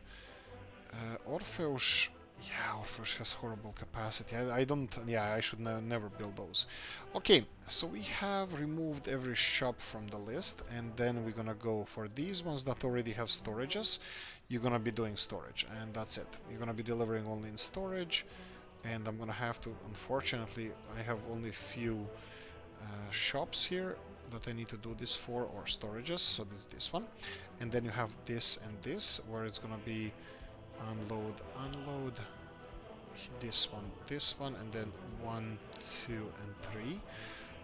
Speaker 1: Orfeusz... Yeah, Orfeusz has horrible capacity. I don't... Yeah, I should never build those. Okay, so we have removed every shop from the list, and then we're gonna go for these ones that already have storages. You're gonna be doing storage, and that's it. You're gonna be delivering only in storage, and I'm gonna have to... Unfortunately, I have only few shops here that I need to do this for, or storages, so that's this one. And then you have this and this, where it's gonna be unload, this one, and then 1, 2, and 3.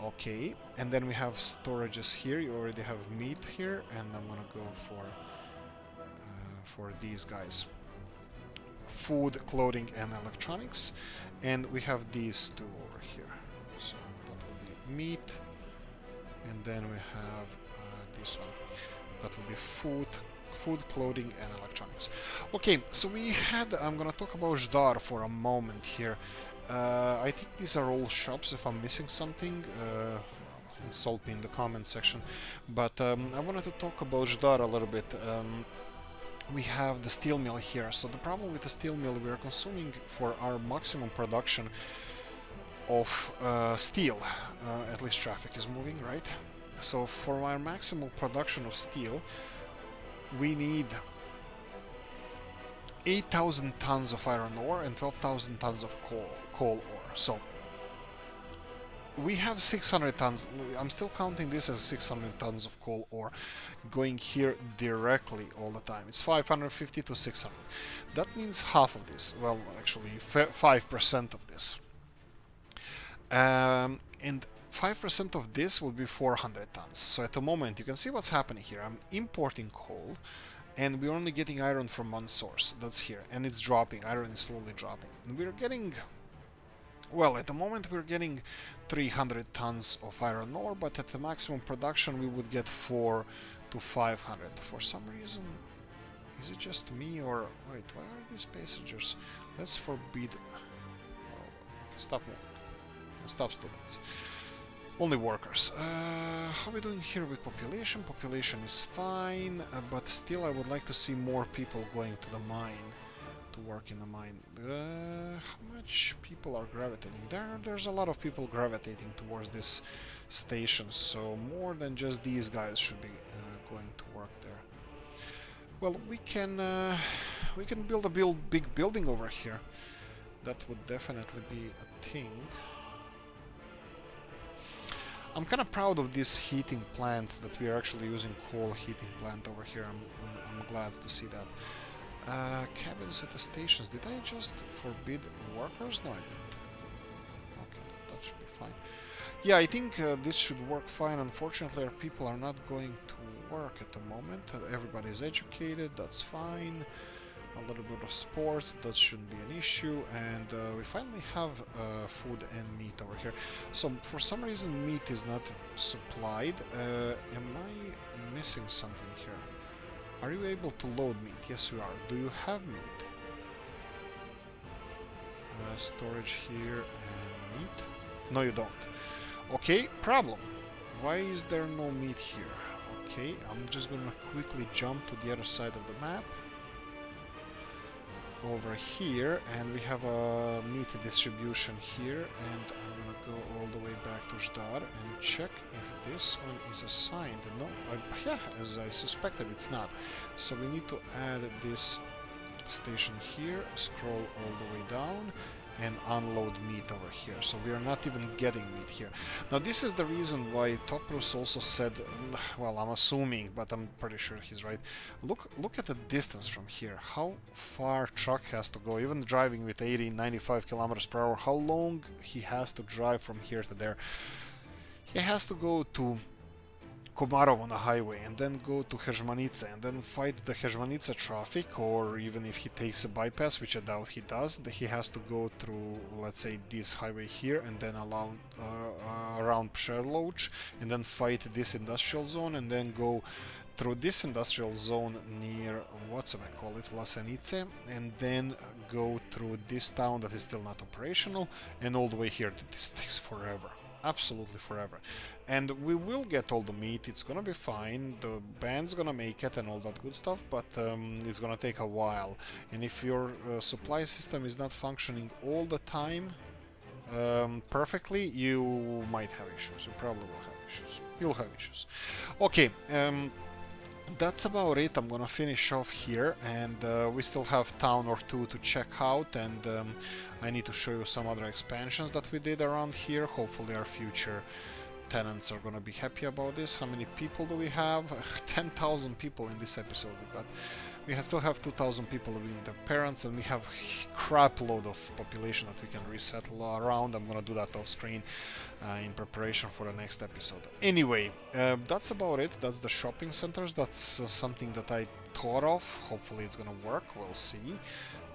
Speaker 1: Okay, and then we have storages here. You already have meat here, and I'm gonna go for these guys. Food, clothing, and electronics. And we have these two over here. So that will be meat. And then we have this one. That will be food, clothing, and electronics. Okay, so we had... I'm gonna talk about Zdar for a moment here. I think these are all shops. If I'm missing something, insult me in the comment section. But I wanted to talk about Zdar a little bit. We have the steel mill here. So the problem with the steel mill, we are consuming for our maximum production of steel. At least traffic is moving, right? So for our maximal production of steel, we need 8,000 tons of iron ore and 12,000 tons of coal ore. So we have 600 tons. I'm still counting this as 600 tons of coal ore going here directly all the time. It's 550 to 600. That means half of this. Well, actually 5% of this. And 5% of this will be 400 tons. So at the moment, you can see what's happening here. I'm importing coal, and we're only getting iron from one source. That's here, and it's dropping. Iron is slowly dropping. And we're getting... Well, at the moment, we're getting 300 tons of iron ore, but at the maximum production, we would get 4 to 500. For some reason... Is it just me, or... Wait, why are these passengers? Let's forbid... Oh, stop moving. Stop, students. Only workers. How are we doing here with population? Population is fine, but still I would like to see more people going to the mine, to work in the mine. How much people are gravitating? There's a lot of people gravitating towards this station, so more than just these guys should be going to work there. Well, we can build a big building over here. That would definitely be a thing. I'm kind of proud of these heating plants, that we are actually using coal heating plant over here. I'm glad to see that. Cabins at the stations. Did I just forbid workers? No, I didn't. Okay, that should be fine. Yeah, I think this should work fine. Unfortunately, our people are not going to work at the moment. Everybody is educated, that's fine. A little bit of sports, that shouldn't be an issue, and we finally have food and meat over here. So for some reason meat is not supplied. Am I missing something here? Are you able to load meat? Yes, you are. Do you have meat? Storage here and meat? No, you don't. Okay, problem. Why is there no meat here? Okay, I'm just gonna quickly jump to the other side of the map. Over here, and we have a meat distribution here, and I'm gonna go all the way back to Zdar and check if this one is assigned. No, yeah, as I suspected, it's not. So we need to add this station here, scroll all the way down, and unload meat over here. So we are not even getting meat here. Now this is the reason why Toprus also said, well, I'm assuming, but I'm pretty sure he's right. Look at the distance from here. How far truck has to go, even driving with 80, 95 kilometers per hour, how long he has to drive from here to there. He has to go to Komarov on a highway and then go to Hezhmanice and then fight the Hezhmanice traffic, or even if he takes a bypass, which I doubt he does, he has to go through, let's say, this highway here and then around Psherloch and then fight this industrial zone and then go through this industrial zone near, what's I call it, Lasenice, and then go through this town that is still not operational and all the way here. This takes forever. Absolutely forever. And we will get all the meat, it's gonna be fine, the band's gonna make it and all that good stuff, but it's gonna take a while. And if your supply system is not functioning all the time perfectly, you might have issues. You probably will have issues. You'll have issues. Okay, that's about it. I'm gonna finish off here, and we still have town or two to check out, and I need to show you some other expansions that we did around here. Hopefully our future tenants are gonna be happy about this. How many people do we have? 10,000 people in this episode. We still have 2,000 people being their parents, and we have crap load of population that we can resettle around. I'm gonna do that off screen in preparation for the next episode. Anyway, that's about it. That's the shopping centers. That's something that I thought of. Hopefully it's gonna work. We'll see.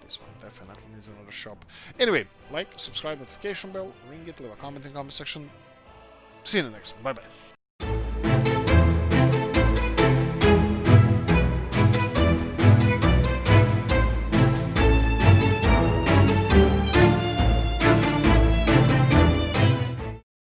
Speaker 1: This one definitely needs another shop. Anyway, like, subscribe, notification bell, ring it, leave a comment in the comment section. See you in the next one. Bye bye.